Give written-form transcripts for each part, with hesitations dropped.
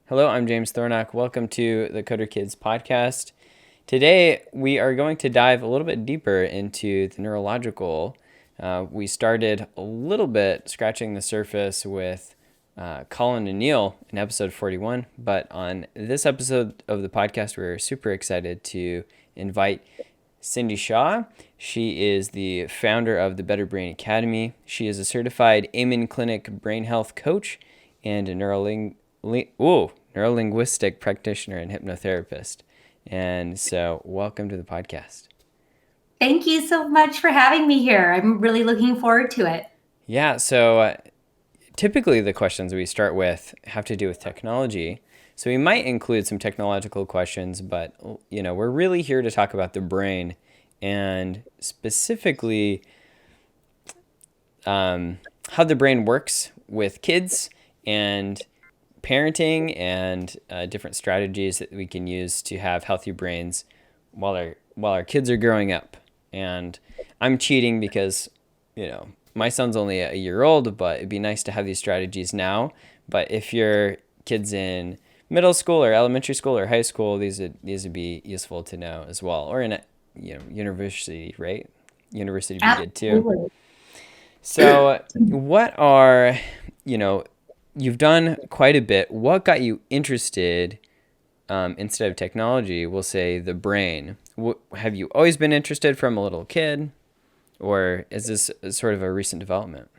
Hello, I'm James Thornock. Welcome to the Coder Kids podcast. Today, we are going to dive a little bit deeper into the neurological. We started a little bit scratching the surface with Colin and Neil in episode 41, but on this episode of the podcast, we're super excited to invite Cindy Shaw. She is the founder of the Better Brain Academy. She is a certified Amen Clinic brain health coach and a neurolinguistic practitioner and hypnotherapist. And so, welcome to the podcast. Thank you so much for having me here. I'm really looking forward to it. Yeah, so typically the questions we start with have to do with technology. So we might include some technological questions, but we're really here to talk about the brain and specifically how the brain works with kids and parenting and different strategies that we can use to have healthy brains while our kids are growing up. And I'm cheating because my son's only a year old, but it'd be nice to have these strategies now. But if your kid's in middle school or elementary school or high school, these would be useful to know as well. Or in a university, right? University would be good too. So what are, you've done quite a bit. What got you interested, instead of technology, we'll say the brain? Have you always been interested from a little kid? Or is this sort of a recent development?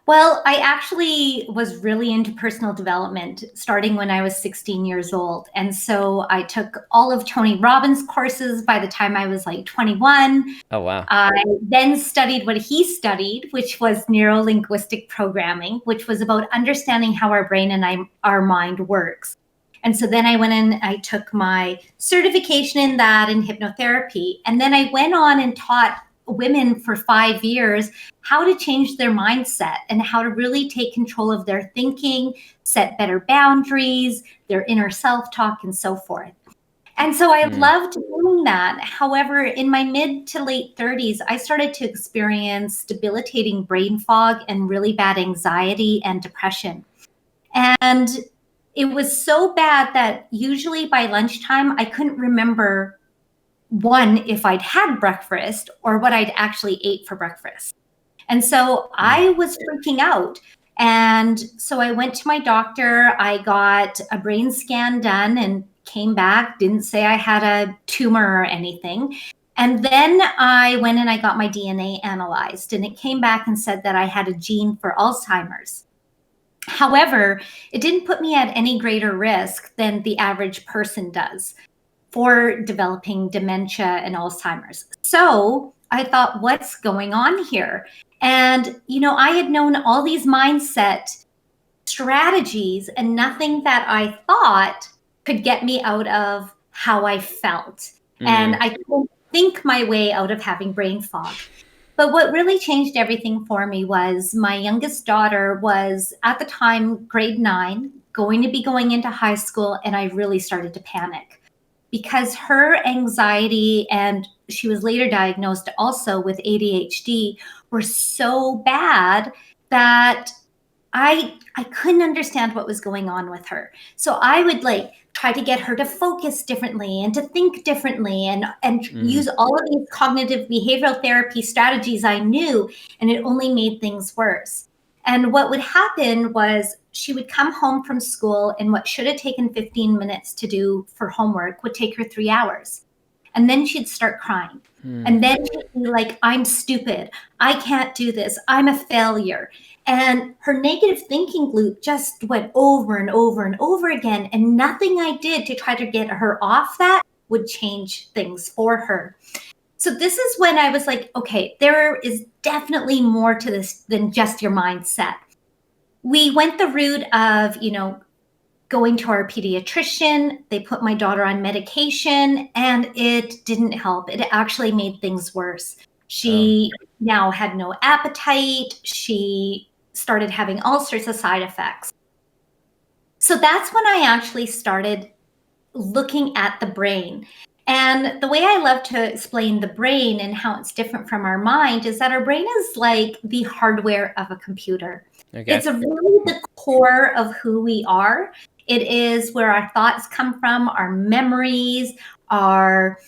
Well, I actually was really into personal development starting when I was 16 years old. And so I took all of Tony Robbins' courses by the time I was like 21. Oh, wow. I then studied what he studied, which was neurolinguistic programming, which was about understanding how our brain and our mind works. And so then I went and I took my certification in that in hypnotherapy. And then I went on and taught women for 5 years how to change their mindset and how to really take control of their thinking, set better boundaries, their inner self-talk, and so forth. And so I loved doing that. However, in my mid to late 30s, I started to experience debilitating brain fog and really bad anxiety and depression. And it was so bad that usually by lunchtime, I couldn't remember if I'd had breakfast or what I'd actually ate for breakfast. And so I was freaking out. And so I went to my doctor. I got a brain scan done and came back, didn't say I had a tumor or anything. And then I went and I got my DNA analyzed, and it came back and said that I had a gene for Alzheimer's. However, it didn't put me at any greater risk than the average person does for developing dementia and Alzheimer's. So I thought, what's going on here? And, I had known all these mindset strategies, and nothing that I thought could get me out of how I felt. And I couldn't think my way out of having brain fog. But what really changed everything for me was my youngest daughter was at the time grade 9, going to be going into high school, and I really started to panic because her anxiety, and she was later diagnosed also with ADHD, were so bad that I couldn't understand what was going on with her. So I would try to get her to focus differently and to think differently and use all of these cognitive behavioral therapy strategies I knew, and it only made things worse. And what would happen was she would come home from school, and what should have taken 15 minutes to do for homework would take her 3 hours. And then she'd start crying. And then she'd be like, I'm stupid. I can't do this. I'm a failure. And her negative thinking loop just went over and over and over again. And nothing I did to try to get her off that would change things for her. So this is when I was like, okay, there is definitely more to this than just your mindset. We went the route of, going to our pediatrician. They put my daughter on medication, and it didn't help. It actually made things worse. She now had no appetite. She started having all sorts of side effects. So that's when I actually started looking at the brain. And the way I love to explain the brain and how it's different from our mind is that our brain is like the hardware of a computer. Okay. It's really the core of who we are. It is where our thoughts come from, our memories, our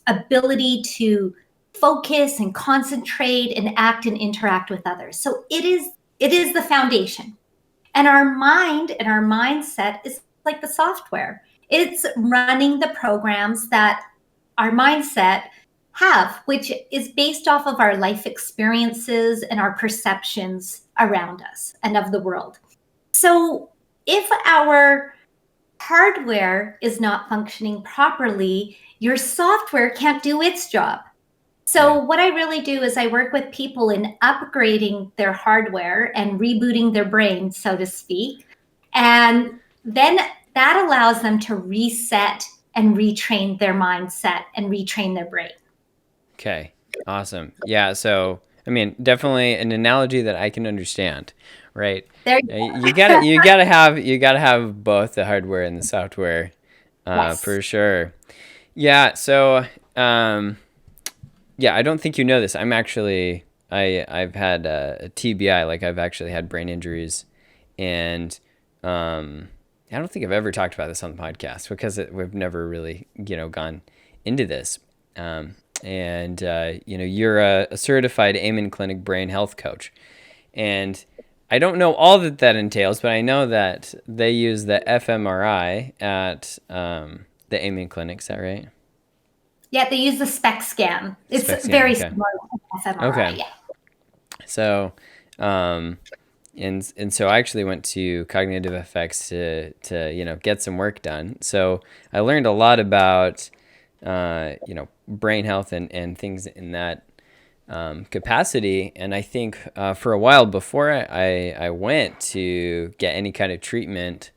ability to focus and concentrate and act and interact with others. So it is the foundation. And our mind and our mindset is like the software. It's running the programs that our mindset have, which is based off of our life experiences and our perceptions around us and of the world. So if our hardware is not functioning properly, your software can't do its job. So what I really do is I work with people in upgrading their hardware and rebooting their brain, so to speak. And then that allows them to reset and retrain their mindset and retrain their brain. Okay. Awesome. Yeah. So, I mean, definitely an analogy that I can understand, right? There you gotta have both the hardware and the software, Yes. for sure. Yeah. So, yeah, I don't think you know this. I've had a TBI, like I've actually had brain injuries, and I don't think I've ever talked about this on the podcast because we've never really, gone into this. And you're a certified Amen Clinic brain health coach, and I don't know all that entails, but I know that they use the fMRI at the Amen Clinic. Is that right? Yeah, they use the SPECT scan. It's SPECT scan, very okay. similar to fMRI. Okay. Yeah. So, and so I actually went to Cognitive Effects to get some work done. So I learned a lot about brain health and things in that capacity. And I think for a while before I went to get any kind of treatment,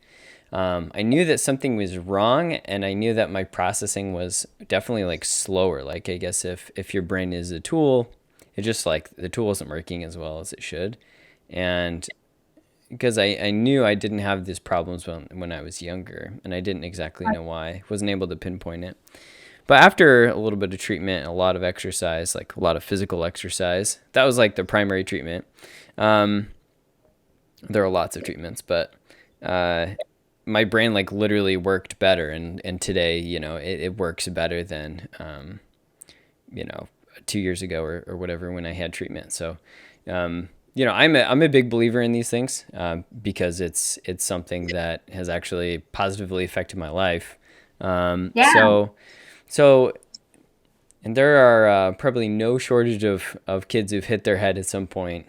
I knew that something was wrong, and I knew that my processing was definitely like slower. Like, I guess if your brain is a tool, it's just like the tool isn't working as well as it should. And because I knew I didn't have these problems when I was younger, and I didn't exactly know why. Wasn't able to pinpoint it. But after a little bit of treatment, a lot of exercise, like a lot of physical exercise, that was like the primary treatment. There are lots of treatments, but my brain like literally worked better, and today, it works better than 2 years ago or whatever when I had treatment. So I'm a big believer in these things because it's something that has actually positively affected my life. Yeah. So and there are probably no shortage of kids who've hit their head at some point,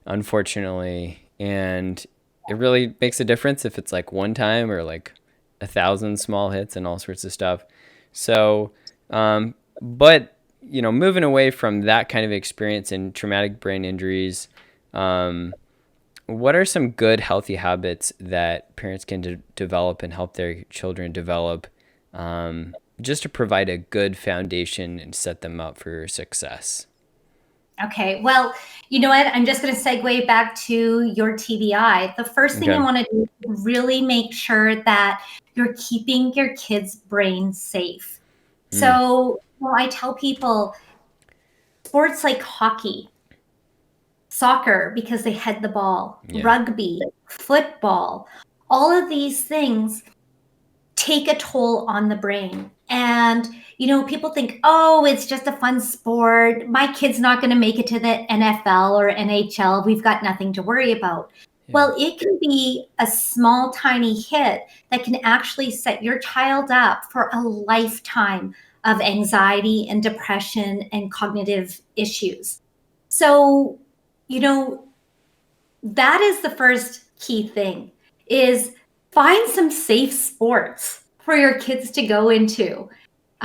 unfortunately, and it really makes a difference if it's like one time or like 1,000 small hits and all sorts of stuff. So, but moving away from that kind of experience and traumatic brain injuries, what are some good healthy habits that parents can develop and help their children develop, just to provide a good foundation and set them up for success? Okay. Well, you know what? I'm just going to segue back to your TBI. The first thing I Okay. want to do is really make sure that you're keeping your kid's brain safe. Mm, So, I tell people sports like hockey, soccer, because they head the ball, yeah. rugby, football, all of these things take a toll on the brain. And, people think, oh, it's just a fun sport. My kid's not going to make it to the NFL or NHL. We've got nothing to worry about. Yeah. Well, it can be a small, tiny hit that can actually set your child up for a lifetime of anxiety and depression and cognitive issues. So, that is the first key thing is find some safe sports for your kids to go into.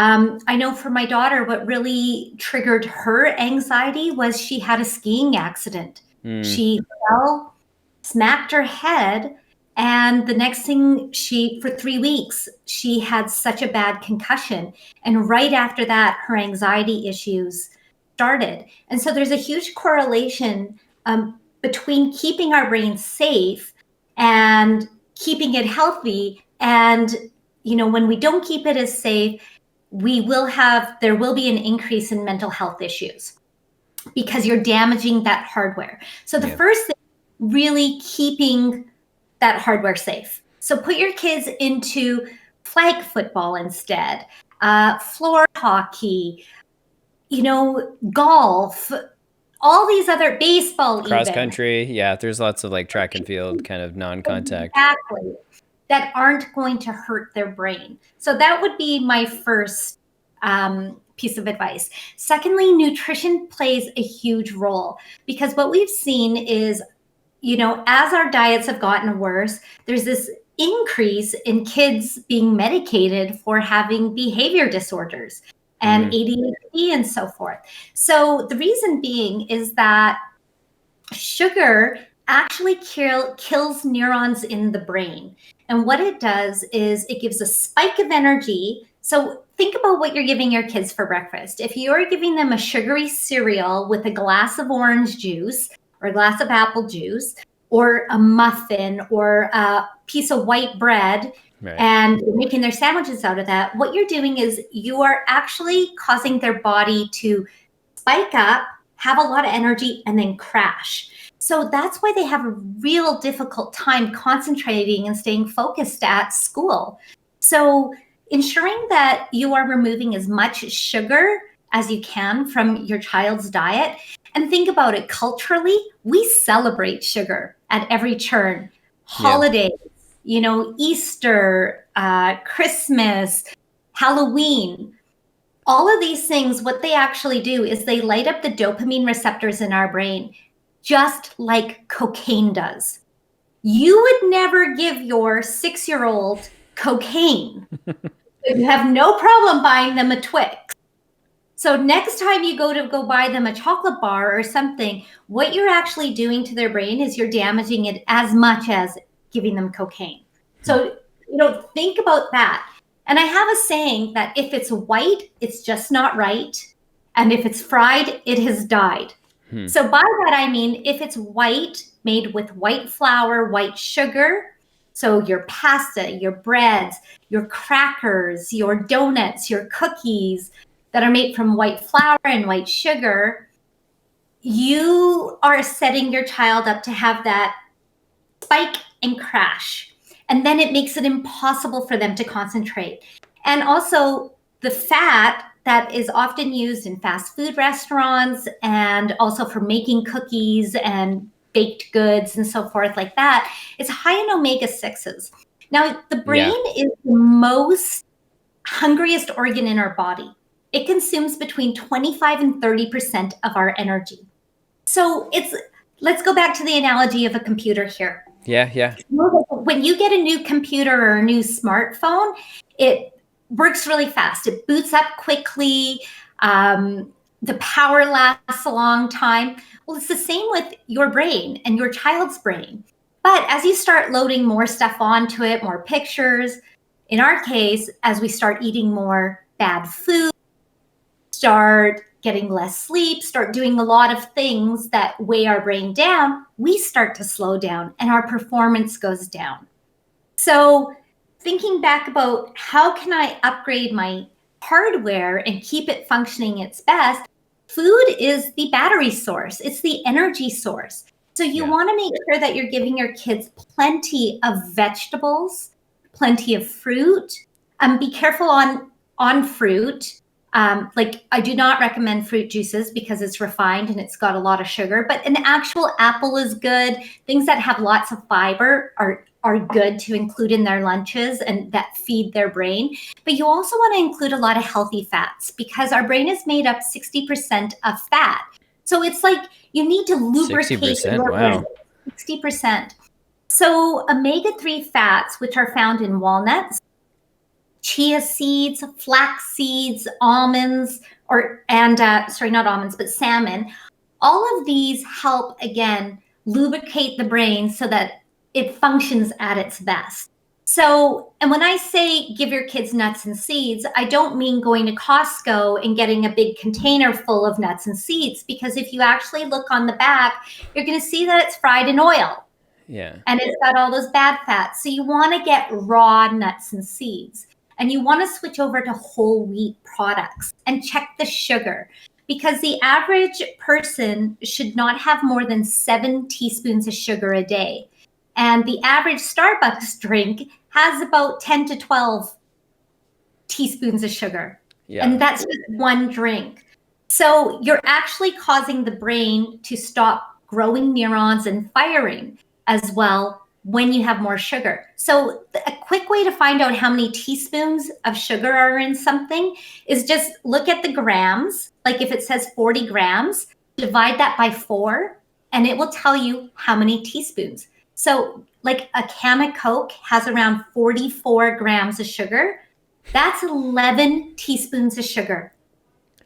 I know for my daughter, what really triggered her anxiety was she had a skiing accident. She fell, smacked her head, and the next thing for 3 weeks, she had such a bad concussion. And right after that, her anxiety issues started. And so there's a huge correlation between keeping our brain safe and keeping it healthy. And, when we don't keep it as safe, there will be an increase in mental health issues because you're damaging that hardware. So the Yeah. first thing, really keeping that hardware safe. So put your kids into flag football instead, floor hockey, golf, all these other baseball, Cross even. country. Yeah. There's lots of like track and field kind of non-contact. Exactly. That aren't going to hurt their brain. So that would be my first piece of advice. Secondly, nutrition plays a huge role, because what we've seen is, as our diets have gotten worse, there's this increase in kids being medicated for having behavior disorders and ADHD and so forth. So the reason being is that sugar actually kills neurons in the brain. And what it does is it gives a spike of energy. So think about what you're giving your kids for breakfast. If you're giving them a sugary cereal with a glass of orange juice or a glass of apple juice or a muffin or a piece of white bread, Right. and you're making their sandwiches out of that, what you're doing is you are actually causing their body to spike up, have a lot of energy, and then crash. So that's why they have a real difficult time concentrating and staying focused at school. So ensuring that you are removing as much sugar as you can from your child's diet. And think about it culturally, we celebrate sugar at every turn. Holidays, Easter, Christmas, Halloween. All of these things, what they actually do is they light up the dopamine receptors in our brain, just like cocaine does. You would never give your 6-year-old cocaine. You have no problem buying them a Twix. So next time you go buy them a chocolate bar or something, what you're actually doing to their brain is you're damaging it as much as giving them cocaine. So, think about that. And I have a saying that if it's white, it's just not right. And if it's fried, it has died. So by that, I mean, if it's white, made with white flour, white sugar, so your pasta, your breads, your crackers, your donuts, your cookies that are made from white flour and white sugar, you are setting your child up to have that spike and crash. And then it makes it impossible for them to concentrate. And also the fat that is often used in fast food restaurants and also for making cookies and baked goods and so forth like that, it's high in omega-6s. Now, the brain is the most hungriest organ in our body. It consumes between 25 and 30% of our energy. So let's go back to the analogy of a computer here. Yeah. When you get a new computer or a new smartphone, it works really fast. It boots up quickly. The power lasts a long time. Well, it's the same with your brain and your child's brain. But as you start loading more stuff onto it, more pictures, in our case, as we start eating more bad food, start getting less sleep, start doing a lot of things that weigh our brain down, we start to slow down and our performance goes down. So thinking back about how can I upgrade my hardware and keep it functioning its best, food is the battery source. It's the energy source. So you want to make sure that you're giving your kids plenty of vegetables, plenty of fruit. Be careful on fruit. Like I do not recommend fruit juices because it's refined and it's got a lot of sugar, but an actual apple is good. Things that have lots of fiber are good to include in their lunches and that feed their brain. But you also want to include a lot of healthy fats because our brain is made up 60% of fat. So it's like you need to lubricate 60%, wow. 60%. So omega-3 fats, which are found in walnuts, chia seeds, flax seeds, almonds, not almonds, but salmon. All of these help, again, lubricate the brain so that it functions at its best. So, and when I say give your kids nuts and seeds, I don't mean going to Costco and getting a big container full of nuts and seeds, because if you actually look on the back, you're going to see that it's fried in oil. Yeah. And it's got all those bad fats. So you want to get raw nuts and seeds. And you want to switch over to whole wheat products and check the sugar, because the average person should not have more than 7 teaspoons of sugar a day. And the average Starbucks drink has about 10 to 12 teaspoons of sugar. Yeah. And that's just one drink. So you're actually causing the brain to stop growing neurons and firing as well when you have more sugar. So a quick way to find out how many teaspoons of sugar are in something is just look at the grams. Like if it says 40 grams, divide that by 4, and it will tell you how many teaspoons. So like a can of Coke has around 44 grams of sugar. That's 11 teaspoons of sugar.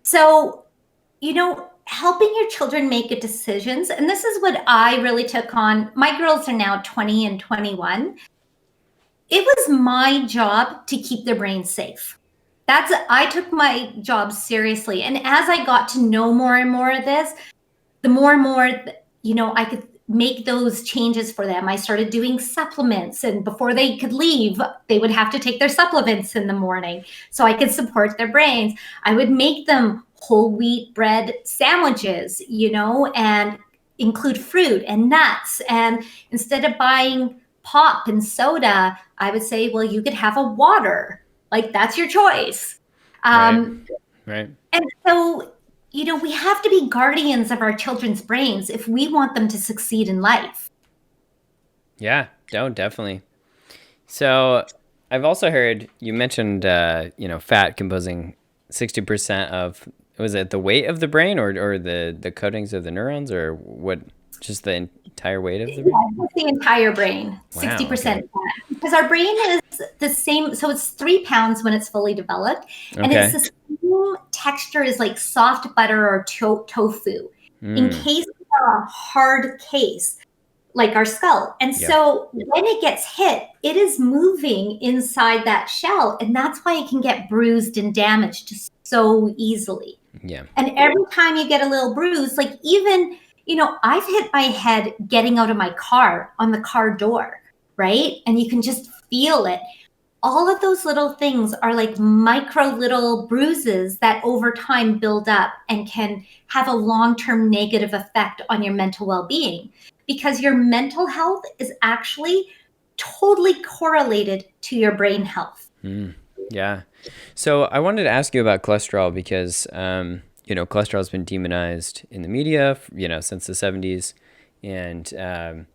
So, helping your children make good decisions. And this is what I really took on. My girls are now 20 and 21. It was my job to keep their brains safe. I took my job seriously. And as I got to know more and more of this, the more and more, I could make those changes for them. I started doing supplements, and before they could leave, they would have to take their supplements in the morning so I could support their brains. I would make them whole wheat bread sandwiches, and include fruit and nuts. And instead of buying pop and soda, I would say, well, you could have a water. Like, that's your choice. Right. And so, we have to be guardians of our children's brains if we want them to succeed in life. Yeah, definitely. So I've also heard you mentioned, fat composing 60% of, was it the weight of the brain or the coatings of the neurons, or what, just the entire weight of the brain? Yeah, the entire brain, 60% fat. Because our brain is the same. So it's 3 pounds when it's fully developed. And it's the same texture as like soft butter or tofu, encased in a hard case, like our skull. And so when it gets hit, it is moving inside that shell. And that's why it can get bruised and damaged so easily. Yeah. And every time you get a little bruise, like even, I've hit my head getting out of my car on the car door, right? And you can just feel it. All of those little things are like micro little bruises that over time build up and can have a long-term negative effect on your mental well-being, because your mental health is actually totally correlated to your brain health. Yeah. So I wanted to ask you about cholesterol because, cholesterol has been demonized in the media, since the 70s. And,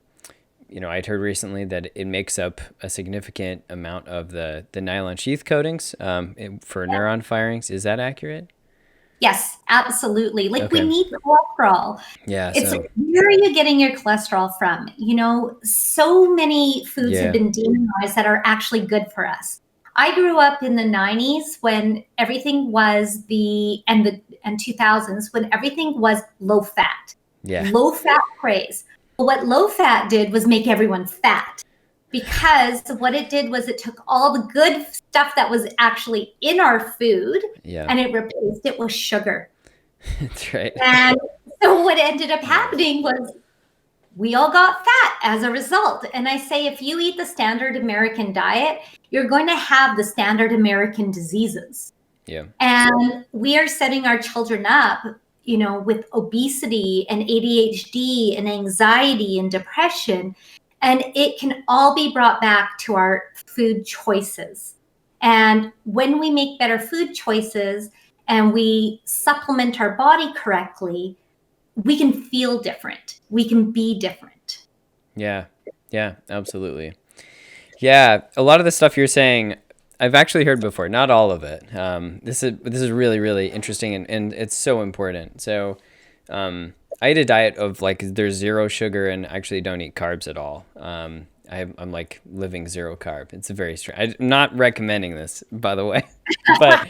I'd heard recently that it makes up a significant amount of the nylon sheath coatings for neuron firings. Is that accurate? Yes, absolutely. Like we need cholesterol. Yeah. It's like, where are you getting your cholesterol from? So many foods have been demonized that are actually good for us. I grew up in the 90s when everything was and 2000s when everything was low fat. Yeah. Low fat craze. But what low fat did was make everyone fat, because what it did was it took all the good stuff that was actually in our food and it replaced it with sugar. That's right. And so what ended up happening was we all got fat as a result. And I say, if you eat the standard American diet, you're going to have the standard American diseases. Yeah. And we are setting our children up, with obesity and ADHD and anxiety and depression. And it can all be brought back to our food choices. And when we make better food choices and we supplement our body correctly, we can feel different. We can be different. Yeah. Yeah, absolutely. Yeah. A lot of the stuff you're saying, I've actually heard before, not all of it. This is really, really interesting and it's so important. So, I eat a diet of like, there's zero sugar and actually don't eat carbs at all. I'm like living zero carb. It's a very strange. I'm not recommending this, by the way, but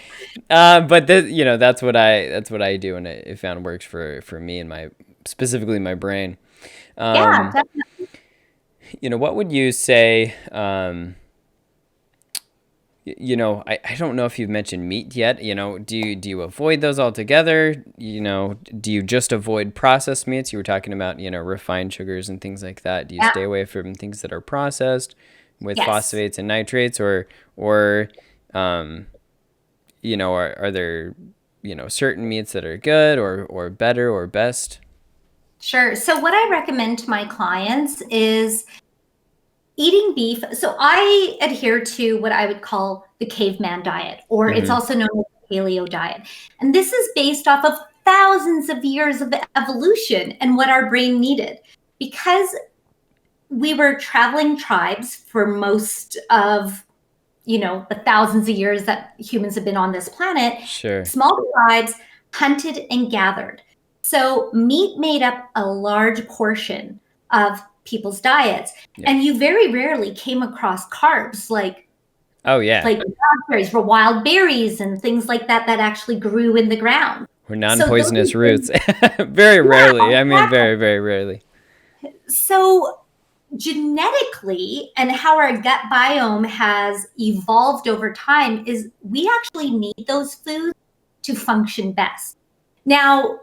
this, that's what I do, and it found works for me and specifically my brain. Yeah, definitely. What would you say? I don't know if you've mentioned meat yet. Do you avoid those altogether? Do you just avoid processed meats? You were talking about, refined sugars and things like that. Do you stay away from things that are processed with phosphates and nitrates, or are there, certain meats that are good or better or best? Sure. So what I recommend to my clients is eating beef. So I adhere to what I would call the caveman diet, or it's Mm-hmm. also known as the paleo diet. And this is based off of thousands of years of evolution and what our brain needed. Because we were traveling tribes for most of, the thousands of years that humans have been on this planet, Sure. small tribes hunted and gathered. So meat made up a large portion of people's diets. Yep. And you very rarely came across carbs Oh yeah. like raspberries or wild berries and things like that that actually grew in the ground. Or non-poisonous roots. Very rarely. I mean, very, very rarely. So genetically, and how our gut biome has evolved over time, is we actually need those foods to function best. Now,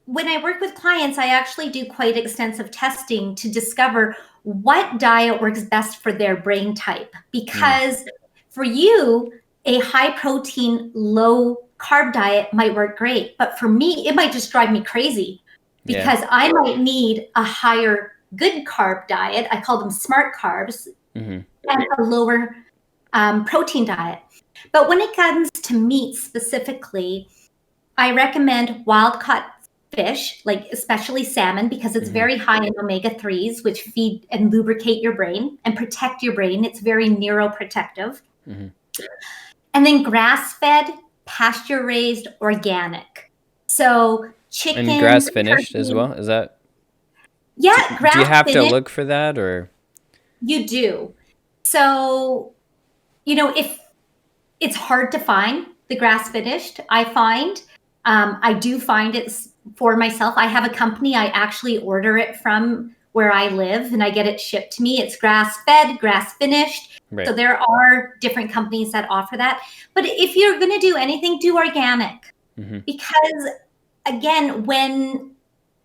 when I work with clients, I actually do quite extensive testing to discover what diet works best for their brain type. Because for you, a high protein, low carb diet might work great. But for me, it might just drive me crazy because I might need a higher good carb diet. I call them smart carbs, and a lower protein diet. But when it comes to meat specifically, I recommend wild caught fish, like especially salmon, because it's very high in omega-3s, which feed and lubricate your brain and protect your brain. It's very neuroprotective. And then grass-fed, pasture-raised, organic. So chicken. And grass finished as well? Is that? Yeah, grass Do you have to finished. look for that, or? You do. So, if it's hard to find the grass finished, I find. I do find it for myself. I have a company I actually order it from where I live, and I get it shipped to me. It's grass fed, grass finished. Right. So there are different companies that offer that. But if you're going to do anything, do organic. Because again,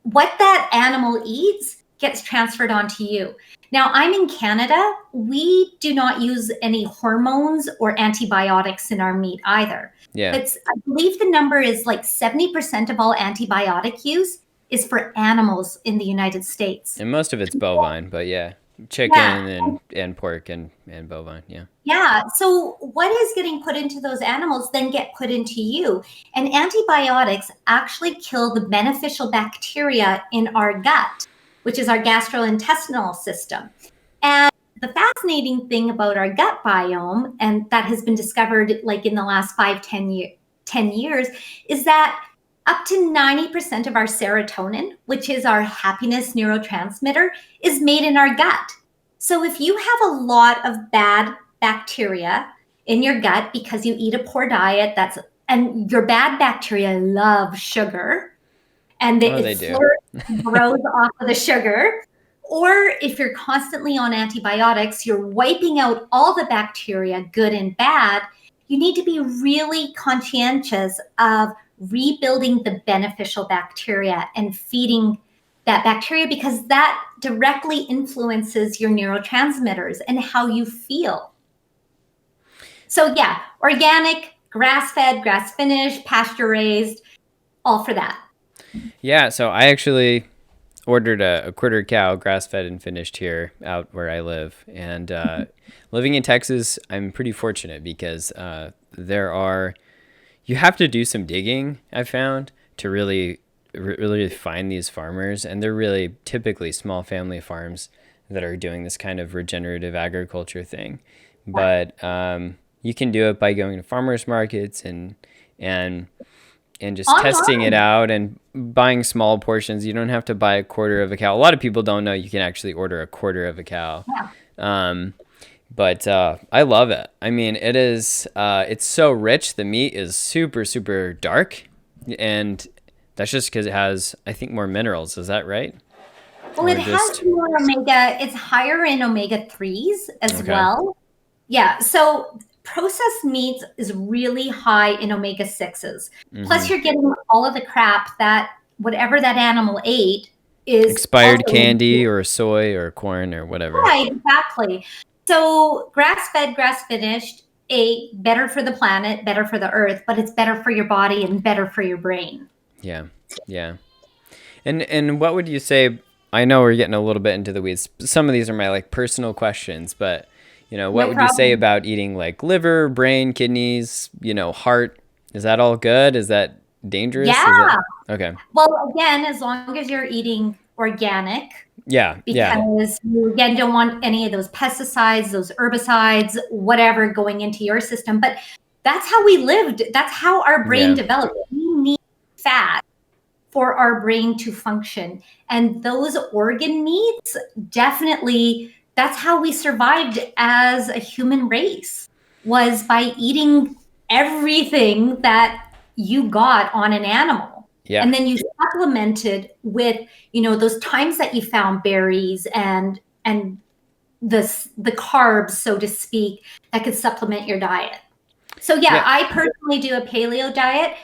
what that animal eats gets transferred onto you. Now, I'm in Canada. We do not use any hormones or antibiotics in our meat either. Yeah. I believe the number is like 70% of all antibiotic use is for animals in the United States. And most of it's bovine, but yeah. Chicken and pork and bovine, yeah. Yeah. So what is getting put into those animals then get put into you. And antibiotics actually kill the beneficial bacteria in our gut, which is our gastrointestinal system. And the fascinating thing about our gut biome, and that has been discovered like in the last 10 years, is that up to 90% of our serotonin, which is our happiness neurotransmitter, is made in our gut. So if you have a lot of bad bacteria in your gut because you eat a poor diet, and your bad bacteria love sugar, and they do. grows off of the sugar. Or if you're constantly on antibiotics, you're wiping out all the bacteria, good and bad. You need to be really conscientious of rebuilding the beneficial bacteria and feeding that bacteria, because that directly influences your neurotransmitters and how you feel. So yeah, organic, grass-fed, grass-finished, pasture-raised, all for that. Yeah, so I actually ordered a quarter cow, grass-fed and finished here out where I live. And living in Texas, I'm pretty fortunate because you have to do some digging, I've found, to really find these farmers. And they're really typically small family farms that are doing this kind of regenerative agriculture thing. But you can do it by going to farmers markets and just testing it out and buying small portions. You don't have to buy a quarter of a cow. A lot of people don't know you can actually order a quarter of a cow. Yeah. But I love it. I mean, it's so rich. The meat is super, super dark. And that's just because it has, I think, more minerals. Is that right? Well, it has more it's higher in omega-3s as well. Yeah. So processed meats is really high in omega-6s. Plus, you're getting all of the crap that whatever that animal ate is expired candy or soy or corn or whatever. Right, exactly. So grass-fed, grass-finished, better for the planet, better for the earth, but it's better for your body and better for your brain. Yeah, yeah. And what would you say I know we're getting a little bit into the weeds. Some of these are my like personal questions, but what No would you say problem. about eating like liver, brain, kidneys, heart? Is that all good? Is that dangerous? Is it Yeah. okay? Well, again, as long as you're eating organic, Yeah, yeah, because you again don't want any of those pesticides, those herbicides, whatever going into your system. But that's how we lived. That's how our brain yeah, developed. We need fat for our brain to function. And those organ meats, definitely, that's how we survived as a human race, was by eating everything that you got on an animal. yeah, And then you supplemented with, those times that you found berries and the carbs, so to speak, that could supplement your diet. So yeah, yeah. I personally do a paleo diet.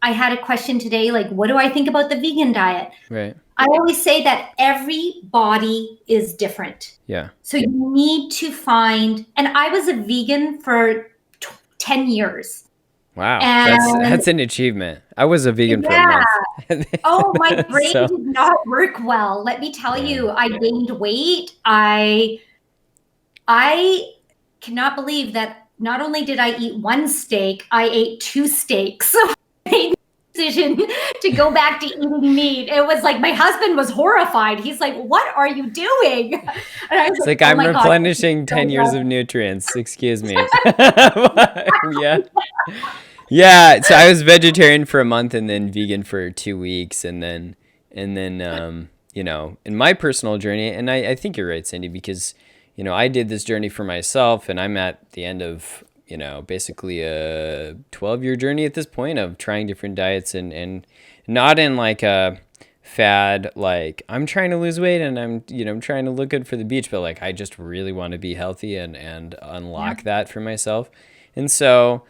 I had a question today, like, what do I think about the vegan diet? Right. I always say that every body is different. Yeah. So you need to find, and I was a vegan for 10 years. Wow, And that's an achievement. I was a vegan for a yeah, month. oh, my brain So, did not work well. Let me tell yeah. you, I gained weight. I cannot believe that not only did I eat one steak, I ate two steaks. So I made the decision to go back to eating meat. It was like my husband was horrified. He's like, "What are you doing?" And I was It's like, like "Oh I'm my God, this is replenishing so 10 years of good." nutrients. Excuse me. Yeah. Yeah, so I was vegetarian for a month and then vegan for 2 weeks and then in my personal journey, and I think you're right, Cindy, because I did this journey for myself and I'm at the end of basically a 12-year journey at this point of trying different diets and not in like a fad, like I'm trying to lose weight and I'm trying to look good for the beach, but like I just really want to be healthy and Yeah. unlock that for myself. And so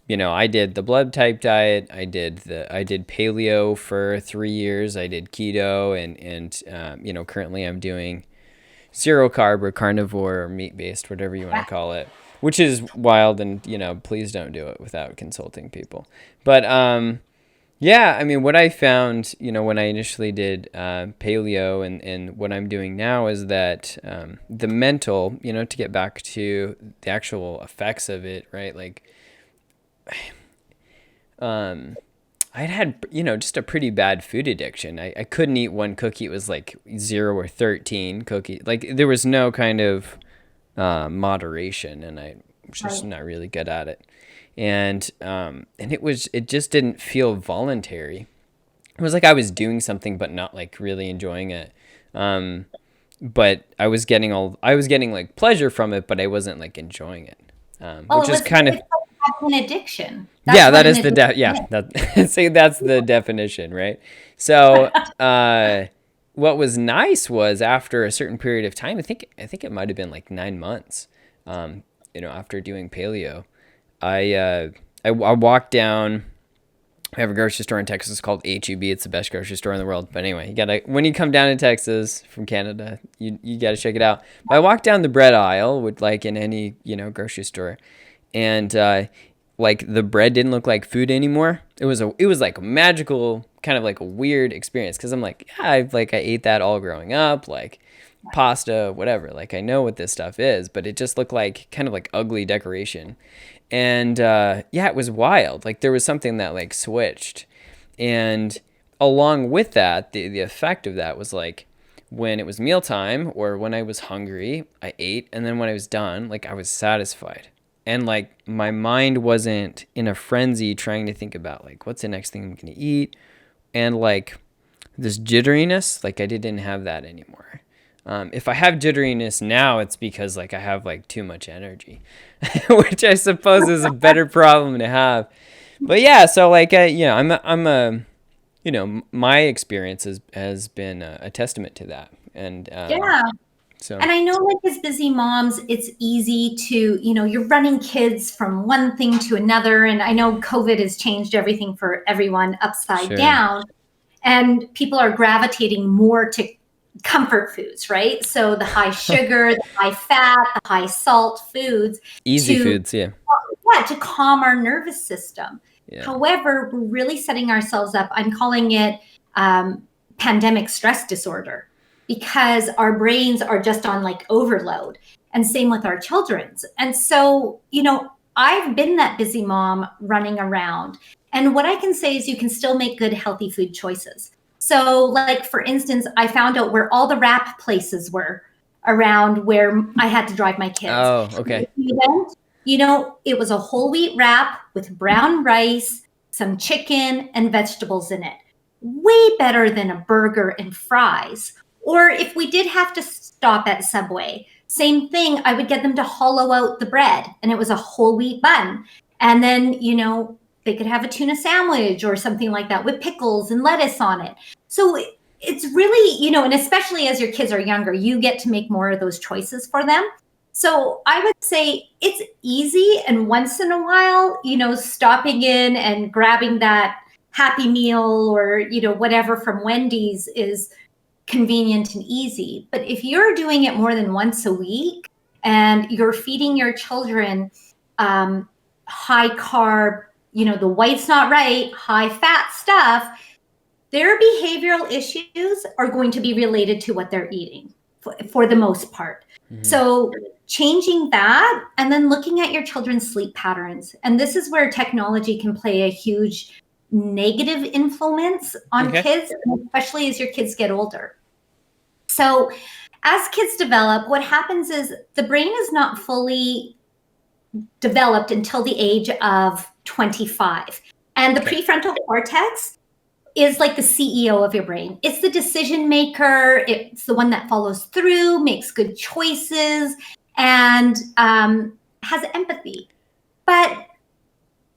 I did the blood type diet. I did paleo for 3 years. I did keto and currently I'm doing zero carb or carnivore or meat based, whatever you want to call it, which is wild. And please don't do it without consulting people. But yeah, I mean, what I found, when I initially did paleo and what I'm doing now is that the mental, to get back to the actual effects of it, right? Like, I'd had, just a pretty bad food addiction. I couldn't eat one cookie. It was like 0 or 13 cookie. Like there was no kind of moderation, and I was just Right. not really good at it. And it just didn't feel voluntary. It was like I was doing something, but not like really enjoying it. But I was getting like pleasure from it, but I wasn't like enjoying it. Well, Which is kind of it's like an addiction. That's yeah, what that an is the addiction yeah, is. that say that's the definition, right? So, what was nice was after a certain period of time, I think it might have been like 9 months, after doing paleo, I walked down. I have a grocery store in Texas called HEB. It's the best grocery store in the world. But anyway, when you come down to Texas from Canada, you gotta check it out. But I walked down the bread aisle with like in any grocery store, and like the bread didn't look like food anymore. It was like a magical kind of like a weird experience because I'm like, yeah, I ate that all growing up, like pasta, whatever. Like I know what this stuff is, but it just looked like kind of like ugly decoration. And yeah, it was wild. Like there was something that like switched. And along with that, the effect of that was like when it was mealtime or when I was hungry, I ate. And then when I was done, like I was satisfied. And like my mind wasn't in a frenzy trying to think about like what's the next thing I'm going to eat. And like this jitteriness, like I didn't have that anymore. If I have jitteriness now, it's because like I have like too much energy, which I suppose is a better problem to have. But yeah, so like I'm a my experience has been a testament to that, and Yeah. so And I know, like, as busy moms, it's easy to, you're running kids from one thing to another. And I know COVID has changed everything for everyone upside sure, down. And people are gravitating more to comfort foods, right? So the high sugar, the high fat, the high salt foods easy to, foods, yeah, yeah, to calm our nervous system. yeah, However, we're really setting ourselves up. I'm calling it pandemic stress disorder. because our brains are just on like overload. And same with our children's. And so, I've been that busy mom running around. And what I can say is you can still make good, healthy food choices. So, like, for instance, I found out where all the wrap places were around where I had to drive my kids. Oh, okay. It was a whole wheat wrap with brown rice, some chicken, and vegetables in it. Way better than a burger and fries. Or if we did have to stop at Subway, same thing, I would get them to hollow out the bread, and it was a whole wheat bun. And then, they could have a tuna sandwich or something like that with pickles and lettuce on it. So it's really, and especially as your kids are younger, you get to make more of those choices for them. So I would say it's easy, and once in a while, stopping in and grabbing that Happy Meal or, whatever from Wendy's is convenient and easy. But if you're doing it more than once a week and you're feeding your children high carb, the white's not right, high fat stuff, their behavioral issues are going to be related to what they're eating for the most part. Mm-hmm. So changing that and then looking at your children's sleep patterns. And this is where technology can play a huge negative influence on kids, especially as your kids get older. So as kids develop, what happens is the brain is not fully developed until the age of 25. And the prefrontal cortex is like the CEO of your brain. It's the decision maker. It's the one that follows through, makes good choices, and has empathy. But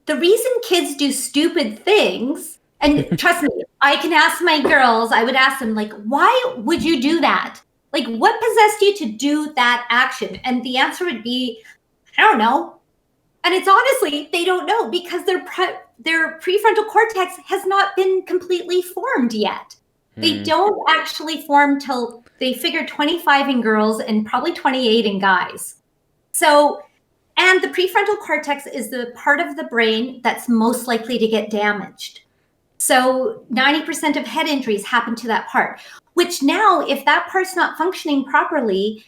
the reason kids do stupid things, and trust me, I can ask my girls, I would ask them, like, why would you do that? Like, what possessed you to do that action? And the answer would be, I don't know. And it's honestly, they don't know because their prefrontal cortex has not been completely formed yet. They don't actually form till they figure 25 in girls and probably 28 in guys. So, and the prefrontal cortex is the part of the brain that's most likely to get damaged. So 90% of head injuries happen to that part, which now, if that part's not functioning properly,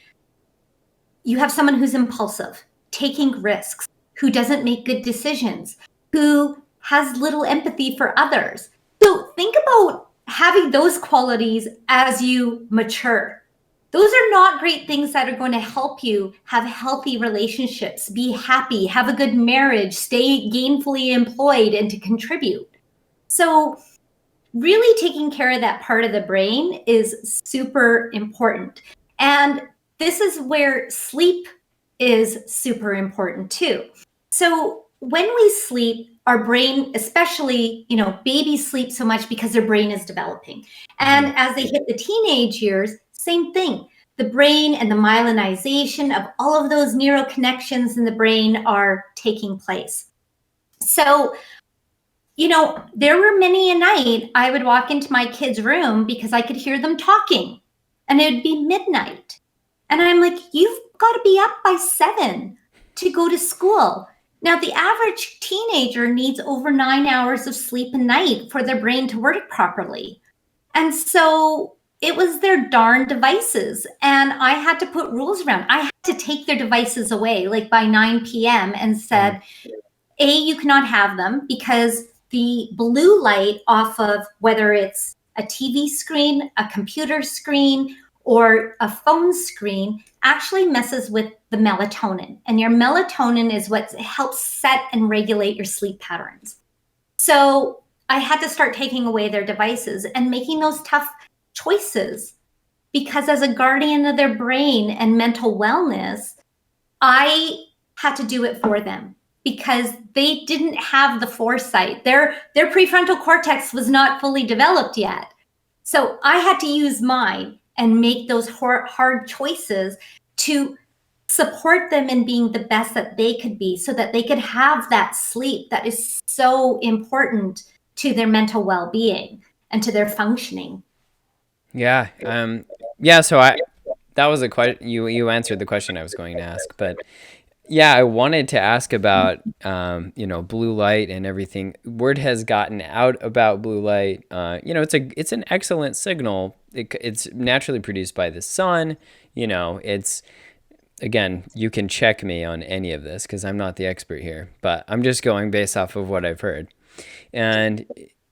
you have someone who's impulsive, taking risks, who doesn't make good decisions, who has little empathy for others. So think about having those qualities as you mature. Those are not great things that are going to help you have healthy relationships, be happy, have a good marriage, stay gainfully employed, and to contribute. So really taking care of that part of the brain is super important. And this is where sleep is super important too. So when we sleep, our brain, especially, babies sleep so much because their brain is developing. And as they hit the teenage years, same thing. The brain and the myelinization of all of those neural connections in the brain are taking place. So, there were many a night I would walk into my kids' room because I could hear them talking, and it would be midnight. And I'm like, you've got to be up by 7 to go to school. Now, the average teenager needs over 9 hours of sleep a night for their brain to work properly. And so it was their darn devices. And I had to put rules around. I had to take their devices away, like by 9 p.m. and said, you cannot have them because the blue light off of whether it's a TV screen, a computer screen, or a phone screen actually messes with the melatonin. And your melatonin is what helps set and regulate your sleep patterns. So I had to start taking away their devices and making those tough choices because as a guardian of their brain and mental wellness, I had to do it for them because they didn't have the foresight. Their prefrontal cortex was not fully developed yet. So I had to use mine and make those hard choices to support them in being the best that they could be so that they could have that sleep that is so important to their mental well-being and to their functioning. Yeah. So that was you answered the question I was going to ask, but Yeah, I wanted to ask about blue light and everything. Word has gotten out about blue light. It's an excellent signal. It's naturally produced by the sun. It's again, you can check me on any of this because I'm not the expert here, but I'm just going based off of what I've heard. And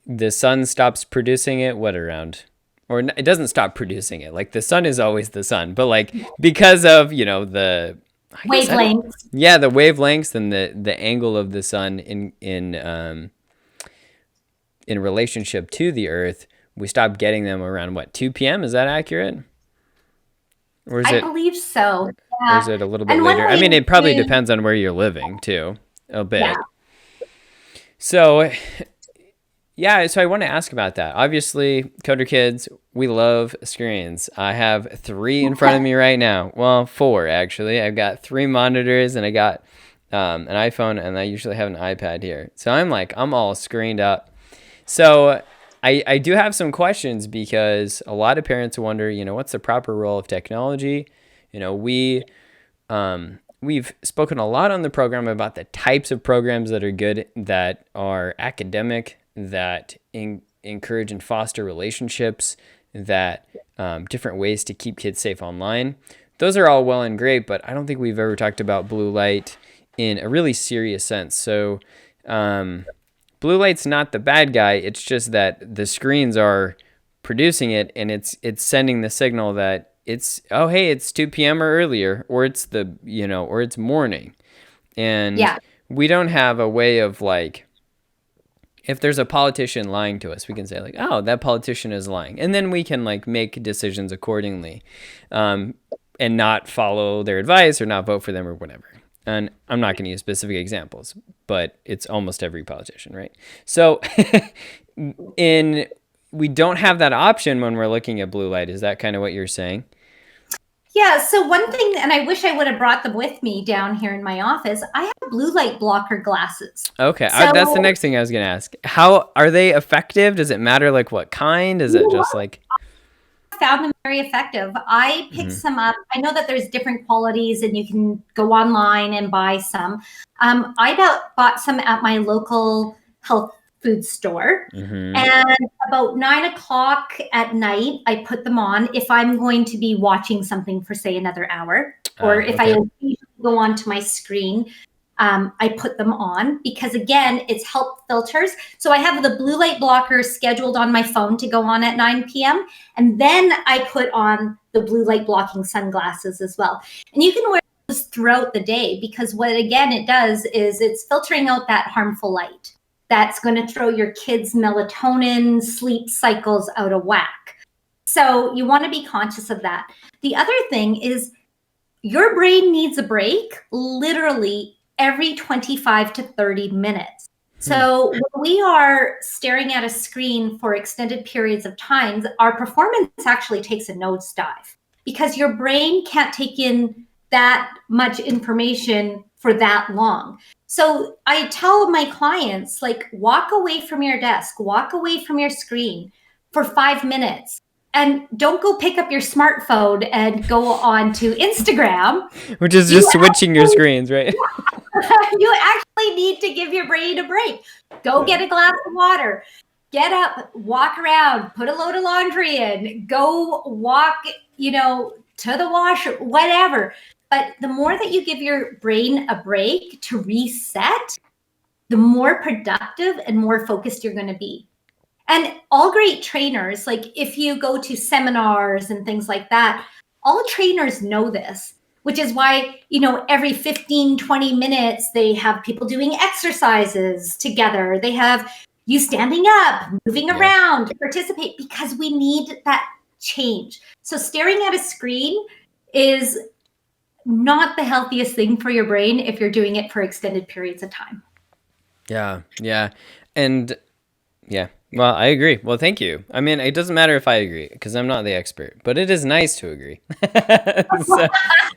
the sun stops producing it, what, around, or it doesn't stop producing it. Like the sun is always the sun, but like because of, the, I guess I don't, Wavelengths. yeah, the wavelengths and the angle of the sun in relationship to the earth, we stop getting them around what, 2 p.m. Is that accurate? Or is I it believe so. or Yeah. is it a little bit And one later? I way mean, it probably to, depends on where you're living too, a yeah, bit. So, yeah, so I want to ask about that. Obviously, Coder Kids, we love screens. I have 3 in front of me right now. Well, 4 actually. I've got 3 monitors and I got an iPhone, and I usually have an iPad here. So I'm all screened up. So I do have some questions because a lot of parents wonder, what's the proper role of technology? We've spoken a lot on the program about the types of programs that are good, that are academic, that encourage and foster relationships, that different ways to keep kids safe online. Those are all well and great, but I don't think we've ever talked about blue light in a really serious sense. So blue light's not the bad guy. It's just that the screens are producing it, and it's sending the signal that it's 2 p.m. or earlier, or or it's morning. And yeah. we don't have a way of, like, if there's a politician lying to us, we can say, like, oh, that politician is lying. And then we can, like, make decisions accordingly, and not follow their advice or not vote for them or whatever. And I'm not going to use specific examples, but it's almost every politician, right? So we don't have that option when we're looking at blue light. Is that kind of what you're saying? Yeah. So one thing, and I wish I would have brought them with me down here in my office, I have blue light blocker glasses. Okay, So that's the next thing I was going to ask. How are they effective? Does it matter, like, what kind? Is it just like... I found them very effective. I picked some up. I know that there's different qualities and you can go online and buy some. Bought some at my local health food store. And about 9 o'clock at night, I put them on if I'm going to be watching something for, say, another hour, or if I go onto my screen. I put them on because, again, it's health filters. So I have the blue light blocker scheduled on my phone to go on at 9 p.m. And then I put on the blue light blocking sunglasses as well. And you can wear those throughout the day because what, again, it does is it's filtering out that harmful light that's going to throw your kids' melatonin sleep cycles out of whack. So you want to be conscious of that. The other thing is your brain needs a break literally every 25 to 30 minutes. So when we are staring at a screen for extended periods of time, our performance actually takes a nosedive because your brain can't take in that much information for that long. So I tell my clients, like, walk away from your desk, walk away from your screen for 5 minutes. And don't go pick up your smartphone and go on to Instagram. Which is just switching your screens, right? You actually need to give your brain a break. Go get a glass of water. Get up, walk around, put a load of laundry in, go walk, to the wash, whatever. But the more that you give your brain a break to reset, the more productive and more focused you're going to be. And all great trainers, like if you go to seminars and things like that, all trainers know this, which is why, every 15, 20 minutes, they have people doing exercises together. They have you standing up, moving around to participate because we need that change. So staring at a screen is not the healthiest thing for your brain if you're doing it for extended periods of time. Yeah. And yeah. Well, I agree. Well, thank you. I mean, it doesn't matter if I agree because I'm not the expert, but it is nice to agree. So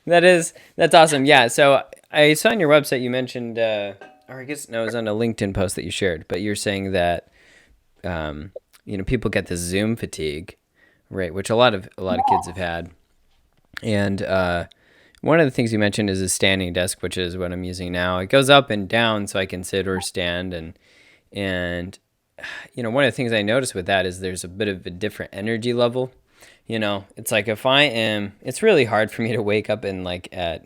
that's awesome. Yeah. So I saw on your website you mentioned, or I guess no, it was on a LinkedIn post that you shared, but you're saying that, people get this Zoom fatigue, right? Which a lot of kids have had, and one of the things you mentioned is a standing desk, which is what I'm using now. It goes up and down, so I can sit or stand, and one of the things I noticed with that is there's a bit of a different energy level. It's like it's really hard for me to wake up and I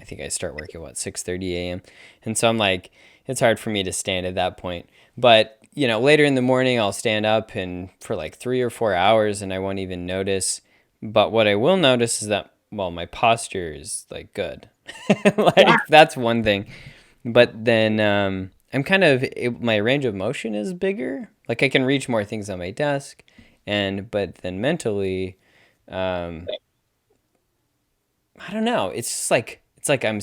think I start work at 6:30 a.m. And so I'm like, it's hard for me to stand at that point. But later in the morning I'll stand up and for like 3 or 4 hours and I won't even notice. But what I will notice is that my posture is like good. Yeah. That's one thing. But then I'm my range of motion is bigger. Like I can reach more things on my desk, but then mentally, I don't know. It's just like I'm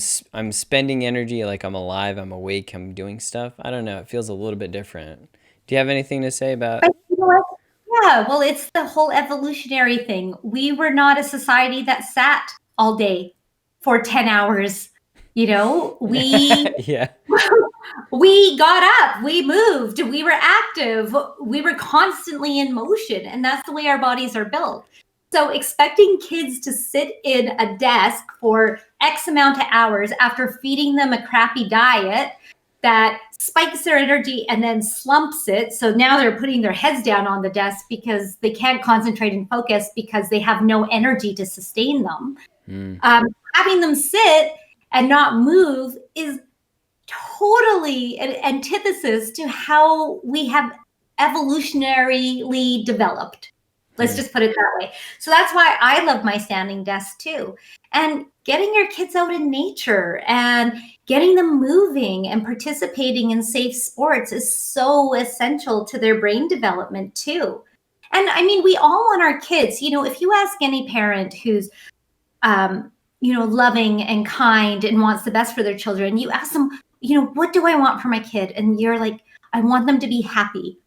spending energy, like I'm alive, I'm awake, I'm doing stuff. I don't know. It feels a little bit different. Do you have anything to say about? But you know what? Yeah, well, it's the whole evolutionary thing. We were not a society that sat all day for 10 hours. We Yeah. we got up, we moved, we were active, we were constantly in motion, and that's the way our bodies are built. So expecting kids to sit in a desk for X amount of hours after feeding them a crappy diet that spikes their energy and then slumps it. So now they're putting their heads down on the desk because they can't concentrate and focus because they have no energy to sustain them. Having them sit and not move is totally an antithesis to how we have evolutionarily developed. Let's just put it that way. So that's why I love my standing desk too. And getting your kids out in nature and getting them moving and participating in safe sports is so essential to their brain development too. And I mean, we all want our kids, if you ask any parent who's, loving and kind and wants the best for their children, you ask them, what do I want for my kid? And you're like, I want them to be happy.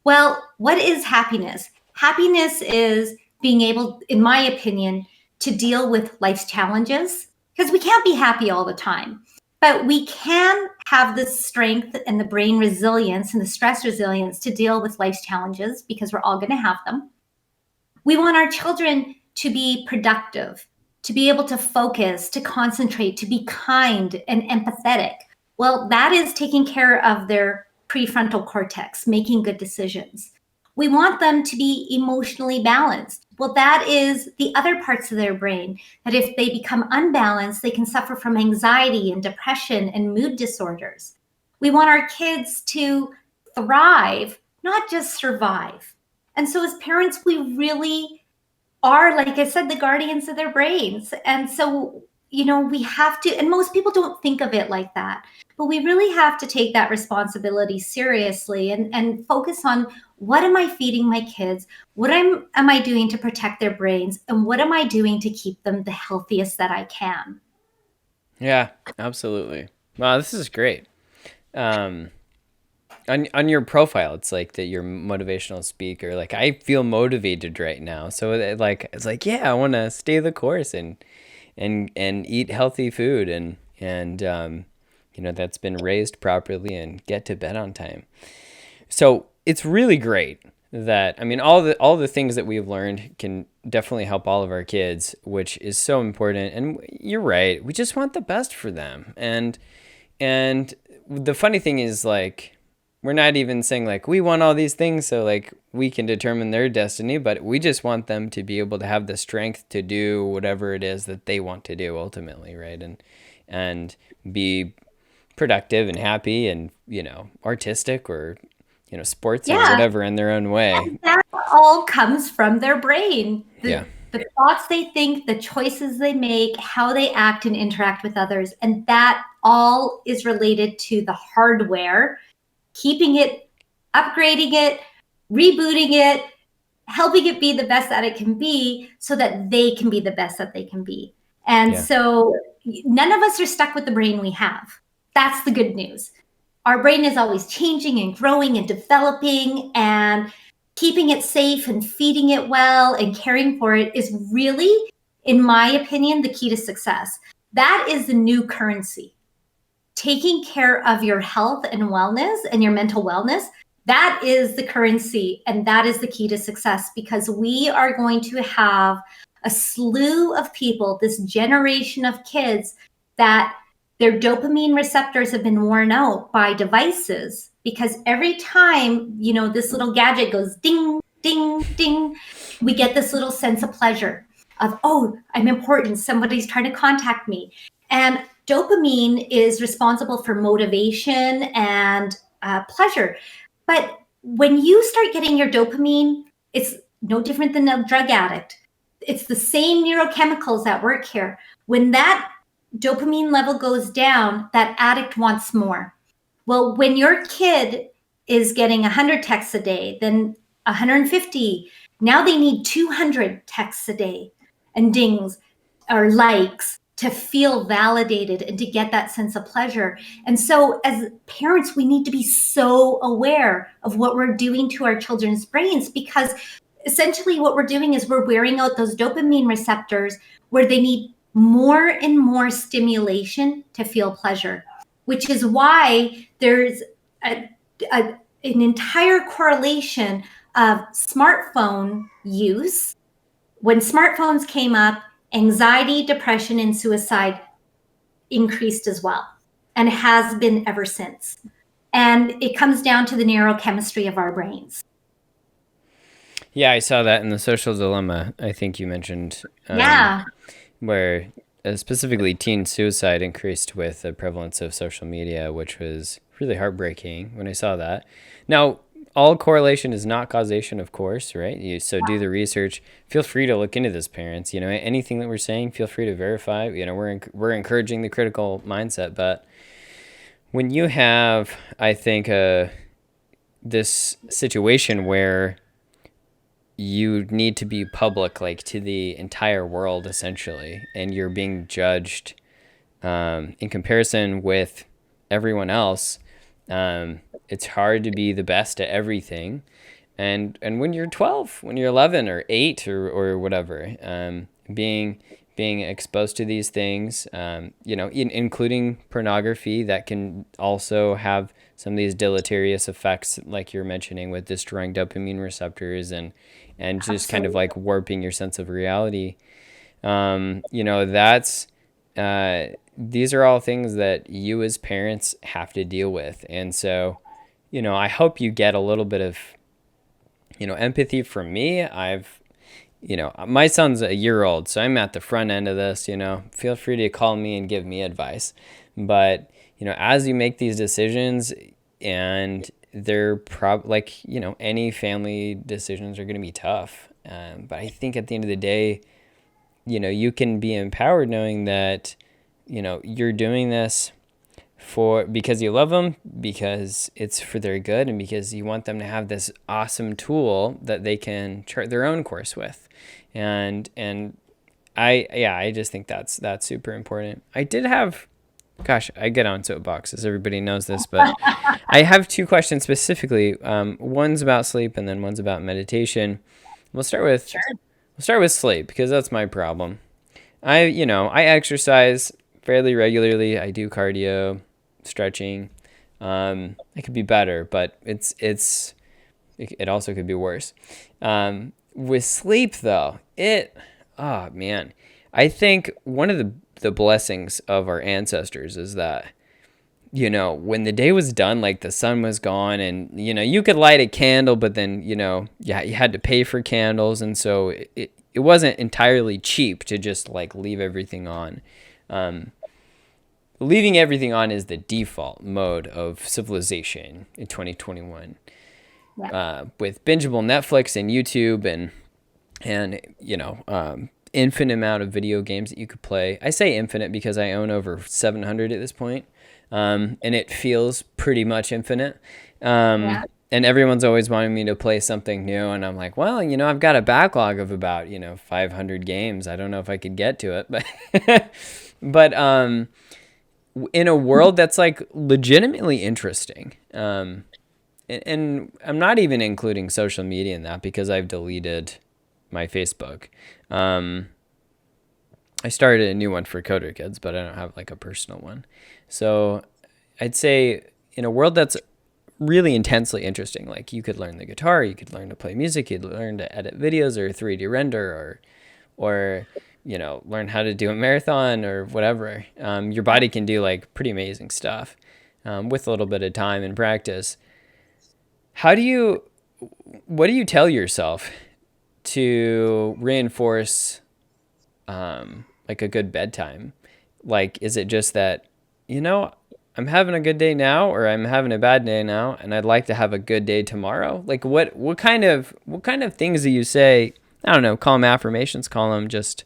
Well, what is happiness? Happiness is being able, in my opinion, to deal with life's challenges, because we can't be happy all the time, but we can have the strength and the brain resilience and the stress resilience to deal with life's challenges, because we're all going to have them. We want our children to be productive, to be able to focus, to concentrate, to be kind and empathetic. Well, that is taking care of their prefrontal cortex, making good decisions. We want them to be emotionally balanced. Well, that is the other parts of their brain that if they become unbalanced, they can suffer from anxiety and depression and mood disorders. We want our kids to thrive, not just survive. And so as parents, we really are, like I said, the guardians of their brains. And so, we have to, and most people don't think of it like that, but we really have to take that responsibility seriously and focus on, what am I feeding my kids? What am I doing to protect their brains? And what am I doing to keep them the healthiest that I can? Yeah, absolutely. Wow, this is great. On your profile, it's like that you're a motivational speaker. Like I feel motivated right now. So it's like, yeah, I want to stay the course and eat healthy food and that's been raised properly and get to bed on time. So it's really great that, all the things that we've learned can definitely help all of our kids, which is so important. And you're right. We just want the best for them. And the funny thing is, like, we're not even saying like we want all these things so like we can determine their destiny, but we just want them to be able to have the strength to do whatever it is that they want to do ultimately, right? And be productive and happy and artistic or sports or whatever in their own way. And that all comes from their brain. Yeah. The thoughts they think, the choices they make, how they act and interact with others. And that all is related to the hardware, keeping it, upgrading it, rebooting it, helping it be the best that it can be so that they can be the best that they can be. And so none of us are stuck with the brain we have. That's the good news. Our brain is always changing and growing and developing, and keeping it safe and feeding it well and caring for it is really, in my opinion, the key to success. That is the new currency. Taking care of your health and wellness and your mental wellness, that is the currency, and that is the key to success, because we are going to have a slew of people, this generation of kids that their dopamine receptors have been worn out by devices, because every time, this little gadget goes ding, ding, ding, we get this little sense of pleasure of, oh, I'm important. Somebody's trying to contact me. And dopamine is responsible for motivation and pleasure. But when you start getting your dopamine, it's no different than a drug addict. It's the same neurochemicals that work here. When that dopamine level goes down, that addict wants more. Well, when your kid is getting 100 texts a day, then 150, now they need 200 texts a day and dings or likes to feel validated and to get that sense of pleasure. And so as parents, we need to be so aware of what we're doing to our children's brains, because essentially what we're doing is we're wearing out those dopamine receptors where they need more and more stimulation to feel pleasure, which is why there's an entire correlation of smartphone use. When smartphones came up, anxiety, depression, and suicide increased as well, and has been ever since. And it comes down to the neurochemistry of our brains. Yeah, I saw that in The Social Dilemma, I think you mentioned. Yeah. Where specifically teen suicide increased with the prevalence of social media, which was really heartbreaking when I saw that. Now, all correlation is not causation, of course, right? So do the research. Feel free to look into this, parents. Anything that we're saying, feel free to verify. We're encouraging the critical mindset, but when you have, I think, this situation where you need to be public, like to the entire world, essentially, and you're being judged in comparison with everyone else. It's hard to be the best at everything. And when you're 12, when you're 11 or 8 or whatever, being exposed to these things, including pornography, that can also have some of these deleterious effects, like you're mentioning, with destroying dopamine receptors and just kind of like warping your sense of reality. These are all things that you as parents have to deal with. And so, I hope you get a little bit of, empathy from me. My son's a year old, so I'm at the front end of this. Feel free to call me and give me advice. But, as you make these decisions, and they're any family decisions are going to be tough. But I think at the end of the day, you can be empowered knowing that, you're doing this because you love them, because it's for their good, and because you want them to have this awesome tool that they can chart their own course with. And I just think that's super important. I did have, I get on soapboxes. Everybody knows this, but I have 2 questions specifically. One's about sleep, and then one's about meditation. We'll start with sleep, because that's my problem. I exercise fairly regularly. I do cardio, stretching. It could be better, but it also could be worse. With sleep though, I think one of the blessings of our ancestors is that, when the day was done, like the sun was gone, and, you could light a candle, but then, you had to pay for candles. And so it wasn't entirely cheap to just like leave everything on. Leaving everything on is the default mode of civilization in 2021. Yeah. With bingeable Netflix and YouTube and infinite amount of video games that you could play. I say infinite because I own over 700 at this point. And it feels pretty much infinite. Yeah. And everyone's always wanting me to play something new. And I'm like, well, I've got a backlog of about, 500 games. I don't know if I could get to it, but in a world that's like legitimately interesting. And I'm not even including social media in that, because I've deleted my Facebook. I started a new one for Coder Kids, but I don't have like a personal one. So I'd say in a world that's really intensely interesting, like you could learn the guitar, you could learn to play music, you'd learn to edit videos or 3D render or or, learn how to do a marathon or whatever. Your body can do like pretty amazing stuff with a little bit of time and practice. What do you tell yourself to reinforce like a good bedtime? Like, is it just that, I'm having a good day now, or I'm having a bad day now, and I'd like to have a good day tomorrow? Like, what kind of things do you say? I don't know, call them affirmations, call them just,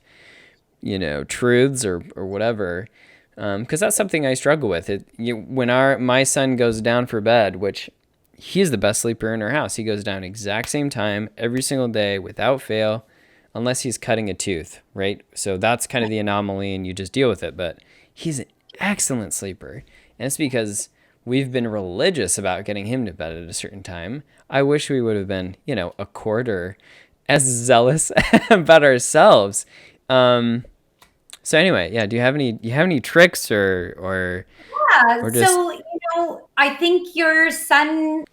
truths or whatever. Because that's something I struggle with. When my son goes down for bed, which he's the best sleeper in our house. He goes down exact same time every single day without fail, unless he's cutting a tooth, right? So that's kind of the anomaly, and you just deal with it. But he's an excellent sleeper, and it's because we've been religious about getting him to bed at a certain time. I wish we would have been, a quarter as zealous about ourselves. So anyway, yeah. Do you have any tricks or just? So, I think your son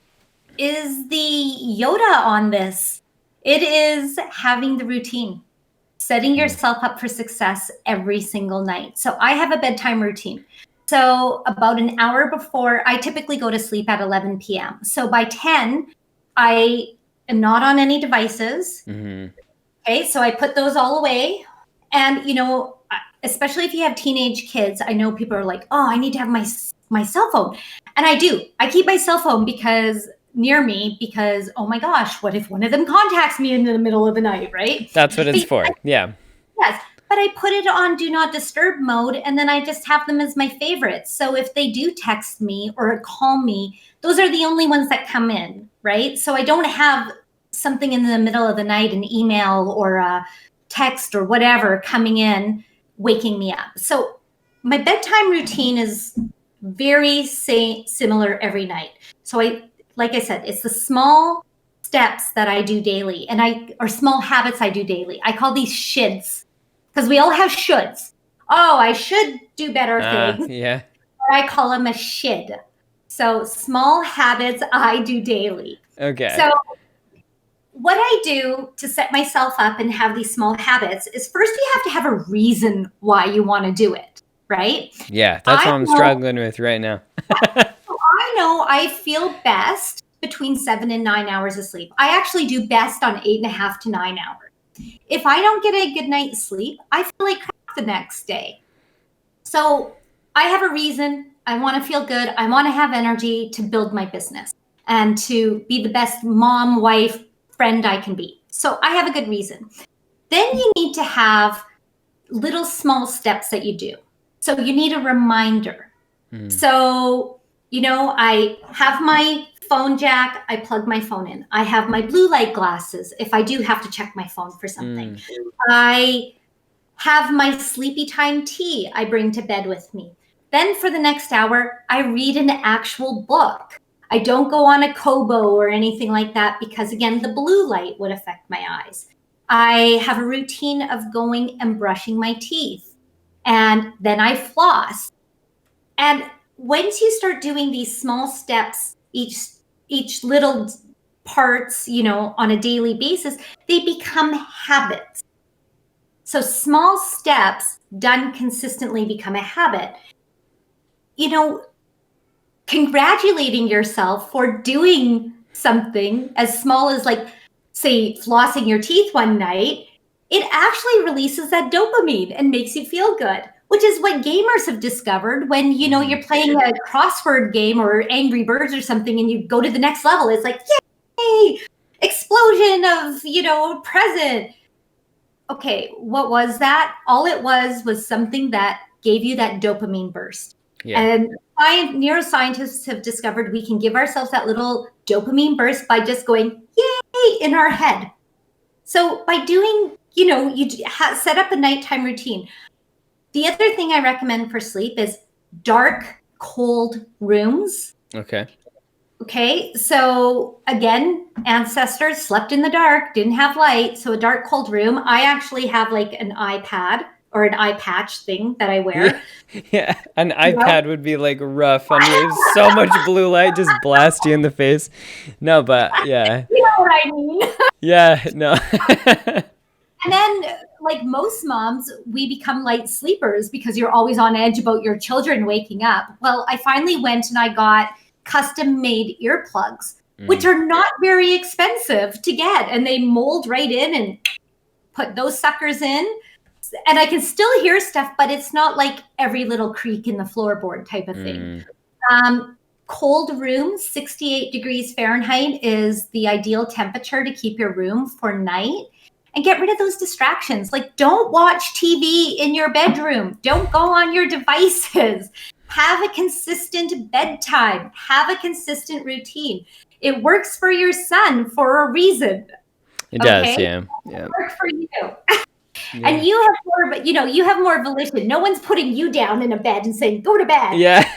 is the Yoda on this. It is having the routine, setting yourself up for success every single night. So I have a bedtime routine. So about an hour before, I typically go to sleep at 11 p.m. So by 10, I am not on any devices. Mm-hmm. Okay, so I put those all away. And, especially if you have teenage kids, I know people are like, oh, I need to have my cell phone. And I do. I keep my cell phone near me because, oh my gosh, what if one of them contacts me in the middle of the night, right? That's what it's for. Yeah. Yes. But I put it on do not disturb mode, and then I just have them as my favorites. So if they do text me or call me, those are the only ones that come in, right? So I don't have something in the middle of the night, an email or a text or whatever coming in, waking me up. So my bedtime routine is very similar every night. So like I said, it's the small steps that I do daily, or small habits I do daily. I call these shoulds, because we all have shoulds. Oh, I should do better things. Yeah. But I call them a should. So small habits I do daily. Okay. So what I do to set myself up and have these small habits is, first you have to have a reason why you want to do it, right? Yeah, that's what I'm struggling with right now. I know I feel best between 7 and 9 hours of sleep. I actually do best on 8.5 to 9 hours. If I don't get a good night's sleep, I feel like crap the next day. So I have a reason. I want to feel good. I want to have energy to build my business and to be the best mom, wife, friend I can be. So I have a good reason. Then you need to have little small steps that you do. So you need a reminder. So, I have my phone jack. I plug my phone in. I have my blue light glasses if I do have to check my phone for something. I have my sleepy time tea I bring to bed with me. Then for the next hour, I read an actual book. I don't go on a Kobo or anything like that because, again, the blue light would affect my eyes. I have a routine of going and brushing my teeth, and then I floss. And once you start doing these small steps, each little parts, on a daily basis, they become habits. So small steps done consistently become a habit. Congratulating yourself for doing something as small as, like, say, flossing your teeth one night, it actually releases that dopamine and makes you feel good, which is what gamers have discovered when, you're playing a crossword game or Angry Birds or something and you go to the next level. It's like, yay, explosion of, present. Okay, what was that? All it was something that gave you that dopamine burst. Yeah. And neuroscientists have discovered we can give ourselves that little dopamine burst by just going, yay, in our head. So by doing, you set up a nighttime routine. The other thing I recommend for sleep is dark, cold rooms. Okay. So again, ancestors slept in the dark, didn't have light. So a dark, cold room. I actually have like an iPad or an eye patch thing that I wear. Yeah, an iPad would be like rough on you. So much blue light just blast you in the face. No, but yeah. You know what I mean? Yeah, no. And then, like most moms, we become light sleepers because you're always on edge about your children waking up. Well, I finally went and I got custom made earplugs, which are not very expensive to get. And they mold right in and put those suckers in. And I can still hear stuff, but it's not like every little creak in the floorboard type of thing. Cold room, 68 degrees Fahrenheit is the ideal temperature to keep your room for night. And get rid of those distractions. Like, don't watch TV in your bedroom. Don't go on your devices. Have a consistent bedtime. Have a consistent routine. It works for your son for a reason. It does, yeah. It works for you. Yeah. And you have more, but you have more volition. No one's putting you down in a bed and saying, go to bed. Yeah.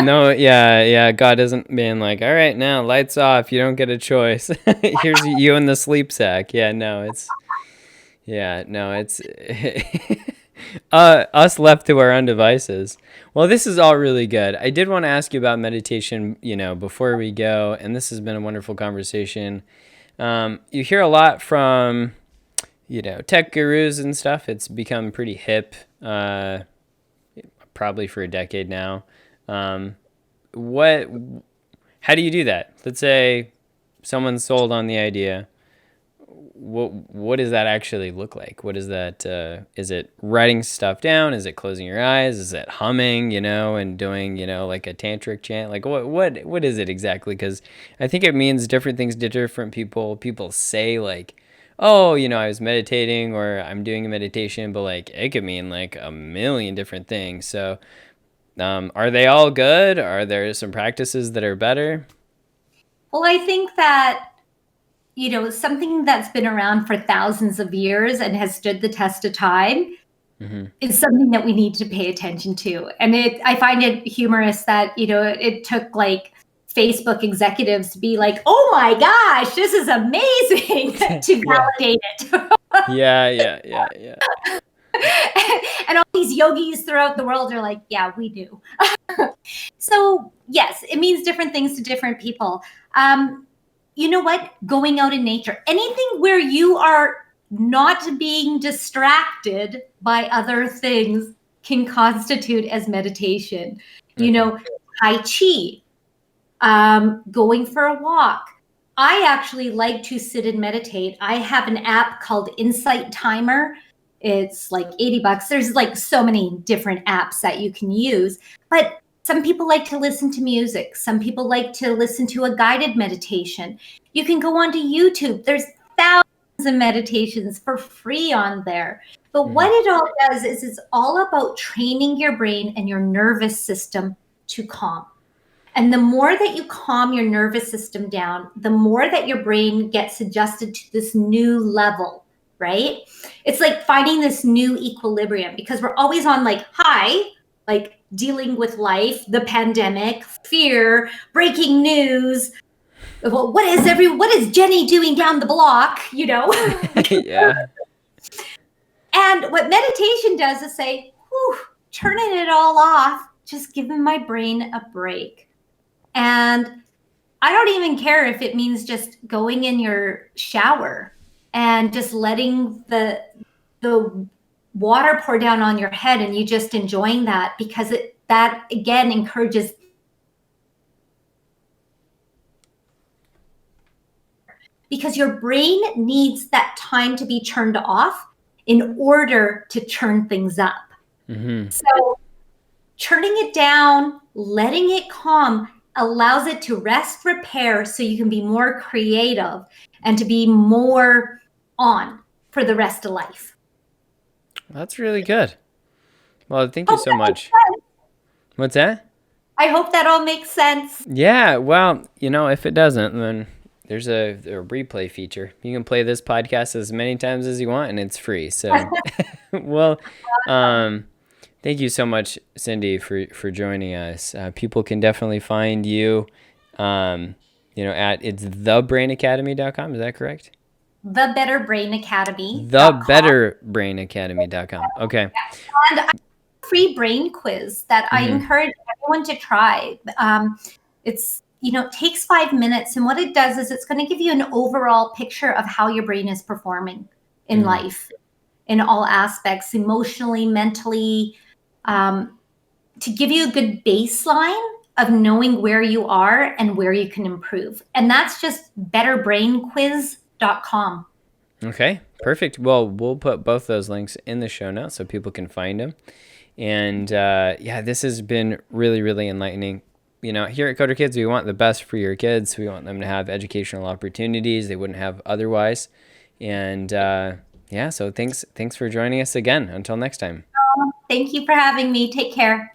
No, yeah. God isn't being like, all right, now lights off. You don't get a choice. Here's you in the sleep sack. Yeah, no, it's us left to our own devices. Well, this is all really good. I did want to ask you about meditation, before we go, and this has been a wonderful conversation. You hear a lot from, tech gurus and stuff. It's become pretty hip, probably for a decade now. How do you do that? Let's say someone's sold on the idea. What does that actually look like? What is that? Is it writing stuff down? Is it closing your eyes? Is it humming, and doing, like a tantric chant? Like what is it exactly? Because I think it means different things to different people. People say like, oh, I was meditating or I'm doing a meditation, but like it could mean like a million different things. So are they all good? Are there some practices that are better? Well, I think that, something that's been around for thousands of years and has stood the test of time is something that we need to pay attention to. And I find it humorous that, it took like Facebook executives to be like, oh my gosh, this is amazing to validate it. Yeah. And all these yogis throughout the world are like, yeah, we do. So yes, it means different things to different people. You know what? Going out in nature, anything where you are not being distracted by other things can constitute as meditation. Tai Chi, going for a walk. I actually like to sit and meditate. I have an app called Insight Timer. It's like $80. There's like so many different apps that you can use, but some people like to listen to music. Some people like to listen to a guided meditation. You can go onto YouTube. There's thousands of meditations for free on there. But what it all does is it's all about training your brain and your nervous system to calm. And the more that you calm your nervous system down, the more that your brain gets adjusted to this new level, right? It's like finding this new equilibrium because we're always on like high, like dealing with life, the pandemic, fear, breaking news. Well, what is Jenny doing down the block? Yeah. And what meditation does is say, whew, turning it all off, just giving my brain a break. And I don't even care if it means just going in your shower and just letting the water pour down on your head and you just enjoying that because that again encourages because your brain needs that time to be turned off in order to turn things up. So turning it down, letting it calm allows it to rest, repair, so you can be more creative and to be more on for the rest of life. That's really good. Well, thank you so much. What's that? I hope that all makes sense. Yeah, well, if it doesn't, then there's a replay feature. You can play this podcast as many times as you want, and it's free. So, well, thank you so much, Cindy, for joining us. People can definitely find you, at it's thebrainacademy.com. Is that correct? The Better Brain Academy. Thebetterbrainacademy.com. Okay. And I have a free brain quiz that I encourage everyone to try. It takes 5 minutes. And what it does is it's going to give you an overall picture of how your brain is performing. in life, in all aspects, emotionally, mentally, to give you a good baseline of knowing where you are and where you can improve. And that's just betterbrainquiz.com. Okay, perfect. Well, we'll put both those links in the show notes so people can find them. And yeah, this has been really, really enlightening. You know, here at Coder Kids, we want the best for your kids. We want them to have educational opportunities they wouldn't have otherwise. And yeah, so thanks for joining us again. Until next time. Thank you for having me. Take care.